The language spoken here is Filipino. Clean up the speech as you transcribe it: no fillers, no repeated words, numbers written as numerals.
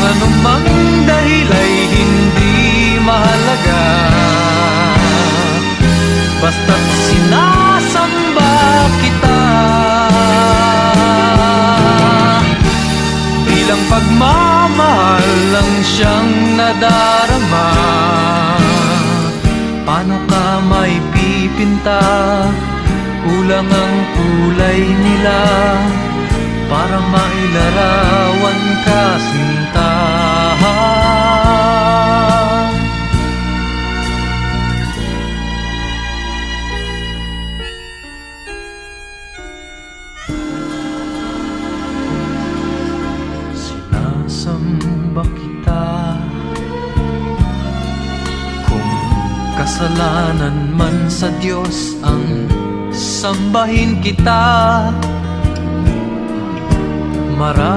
anumang dahil ay hindi mahalaga, basta't sinasamba kita. Bilang pagmamahal lang siyang nadarama. Paano ka may pipinta? Kulang ang kulay nila para mailarawan ka, sinta. Sinasamba kita. Kung kasalanan man sa Diyos ang sambahin kita,